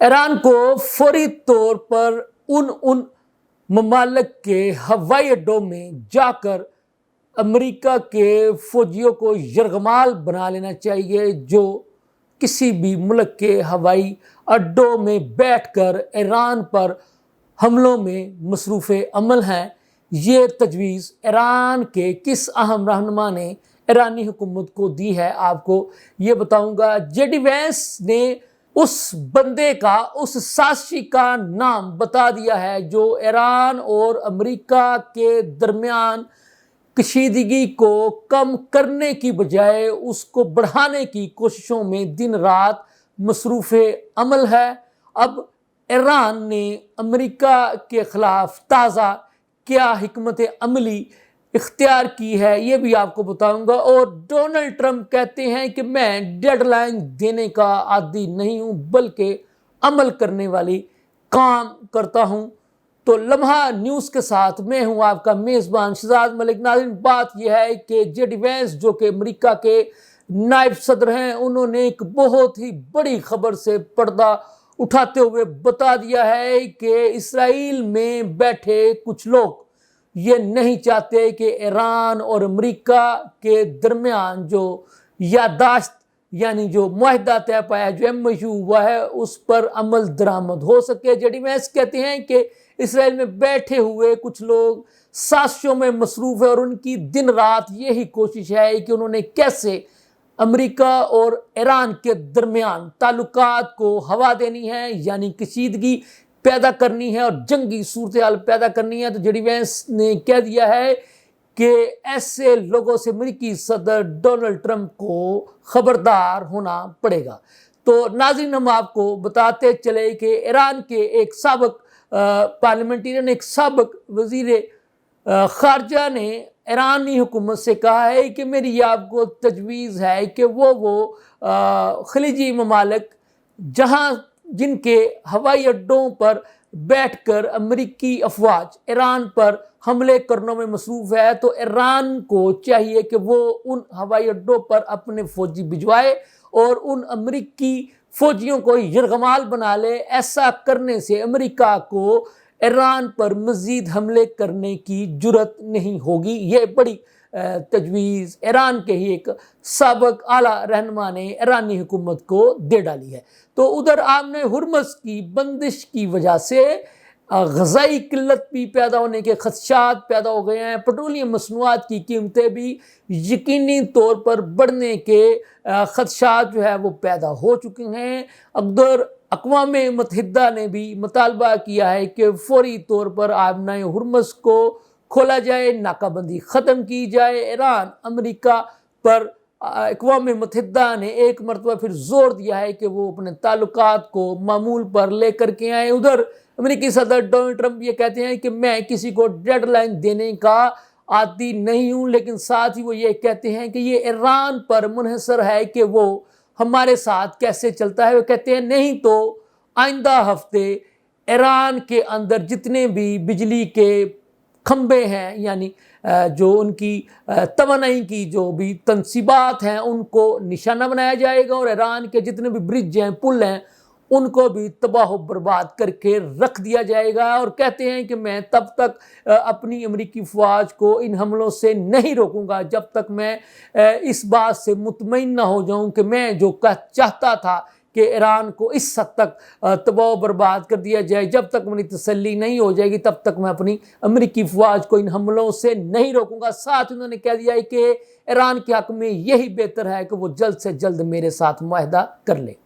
ایران کو فوری طور پر ان ممالک کے ہوائی اڈوں میں جا کر امریکہ کے فوجیوں کو یرغمال بنا لینا چاہیے جو کسی بھی ملک کے ہوائی اڈوں میں بیٹھ کر ایران پر حملوں میں مصروف عمل ہیں۔ یہ تجویز ایران کے کس اہم رہنما نے ایرانی حکومت کو دی ہے، آپ کو یہ بتاؤں گا۔ جے ڈی وینس نے اس بندے کا، اس سازشی کا نام بتا دیا ہے جو ایران اور امریکہ کے درمیان کشیدگی کو کم کرنے کی بجائے اس کو بڑھانے کی کوششوں میں دن رات مصروف عمل ہے۔ اب ایران نے امریکہ کے خلاف تازہ کیا حکمت عملی اختیار کی ہے، یہ بھی آپ کو بتاؤں گا۔ اور ڈونلڈ ٹرمپ کہتے ہیں کہ میں ڈیڈ لائن دینے کا عادی نہیں ہوں بلکہ عمل کرنے والی کام کرتا ہوں۔ تو لمحہ نیوز کے ساتھ میں ہوں آپ کا میزبان شہزاد ملک۔ ناظرین، بات یہ ہے کہ جے ڈی وینس جو کہ امریکہ کے نائب صدر ہیں، انہوں نے ایک بہت ہی بڑی خبر سے پردہ اٹھاتے ہوئے بتا دیا ہے کہ اسرائیل میں بیٹھے کچھ لوگ یہ نہیں چاہتے کہ ایران اور امریکہ کے درمیان جو یادداشت یعنی جو معاہدہ طے پایا، جو MOU ہوا ہے، اس پر عمل درآمد ہو سکے۔ جے ڈی وینس کہتے ہیں کہ اسرائیل میں بیٹھے ہوئے کچھ لوگ سازشوں میں مصروف ہیں اور ان کی دن رات یہی کوشش ہے کہ انہوں نے کیسے امریکہ اور ایران کے درمیان تعلقات کو ہوا دینی ہے، یعنی کشیدگی پیدا کرنی ہے اور جنگی صورتحال پیدا کرنی ہے۔ تو جے ڈی وینس نے کہہ دیا ہے کہ ایسے لوگوں سے امریکی صدر ڈونلڈ ٹرمپ کو خبردار ہونا پڑے گا۔ تو ناظرین، ہم آپ کو بتاتے چلے کہ ایران کے ایک سابق پارلیمنٹرین، ایک سابق وزیر خارجہ نے ایرانی حکومت سے کہا ہے کہ میری آپ کو تجویز ہے کہ وہ خلیجی ممالک جن کے ہوائی اڈوں پر بیٹھ کر امریکی افواج ایران پر حملے کرنے میں مصروف ہے، تو ایران کو چاہیے کہ وہ ان ہوائی اڈوں پر اپنے فوجی بھجوائے اور ان امریکی فوجیوں کو یرغمال بنا لے۔ ایسا کرنے سے امریکہ کو ایران پر مزید حملے کرنے کی جرأت نہیں ہوگی۔ یہ بڑی تجویز ایران کے ہی ایک سابق اعلیٰ رہنما نے ایرانی حکومت کو دے ڈالی ہے۔ تو ادھر آمن ہرمز کی بندش کی وجہ سے غذائی قلت بھی پیدا ہونے کے خدشات پیدا ہو گئے ہیں۔ پیٹرولیم مصنوعات کی قیمتیں بھی یقینی طور پر بڑھنے کے خدشات جو ہے وہ پیدا ہو چکے ہیں۔ ادھر اقوام متحدہ نے بھی مطالبہ کیا ہے کہ فوری طور پر آمن ہرمز کو کھولا جائے، ناکہ بندی ختم کی جائے۔ ایران امریکہ پر اقوام متحدہ نے ایک مرتبہ پھر زور دیا ہے کہ وہ اپنے تعلقات کو معمول پر لے کر کے آئیں۔ ادھر امریکی صدر ڈونلڈ ٹرمپ یہ کہتے ہیں کہ میں کسی کو ڈیڈ لائن دینے کا عادی نہیں ہوں، لیکن ساتھ ہی وہ یہ کہتے ہیں کہ یہ ایران پر منحصر ہے کہ وہ ہمارے ساتھ کیسے چلتا ہے۔ وہ کہتے ہیں نہیں تو آئندہ ہفتے ایران کے اندر جتنے بھی بجلی کے کھمبے ہیں، یعنی جو ان کی توانائی کی جو بھی تنصیبات ہیں، ان کو نشانہ بنایا جائے گا اور ایران کے جتنے بھی برج ہیں، پل ہیں، ان کو بھی تباہ و برباد کر کے رکھ دیا جائے گا۔ اور کہتے ہیں کہ میں تب تک اپنی امریکی فوج کو ان حملوں سے نہیں روکوں گا جب تک میں اس بات سے مطمئن نہ ہو جاؤں کہ میں جو چاہتا تھا کہ ایران کو اس حد تک تباہ و برباد کر دیا جائے، جب تک میری تسلی نہیں ہو جائے گی تب تک میں اپنی امریکی فوج کو ان حملوں سے نہیں روکوں گا۔ ساتھ انہوں نے کہہ دیا ہے کہ ایران کے حق میں یہی بہتر ہے کہ وہ جلد سے جلد میرے ساتھ معاہدہ کر لے۔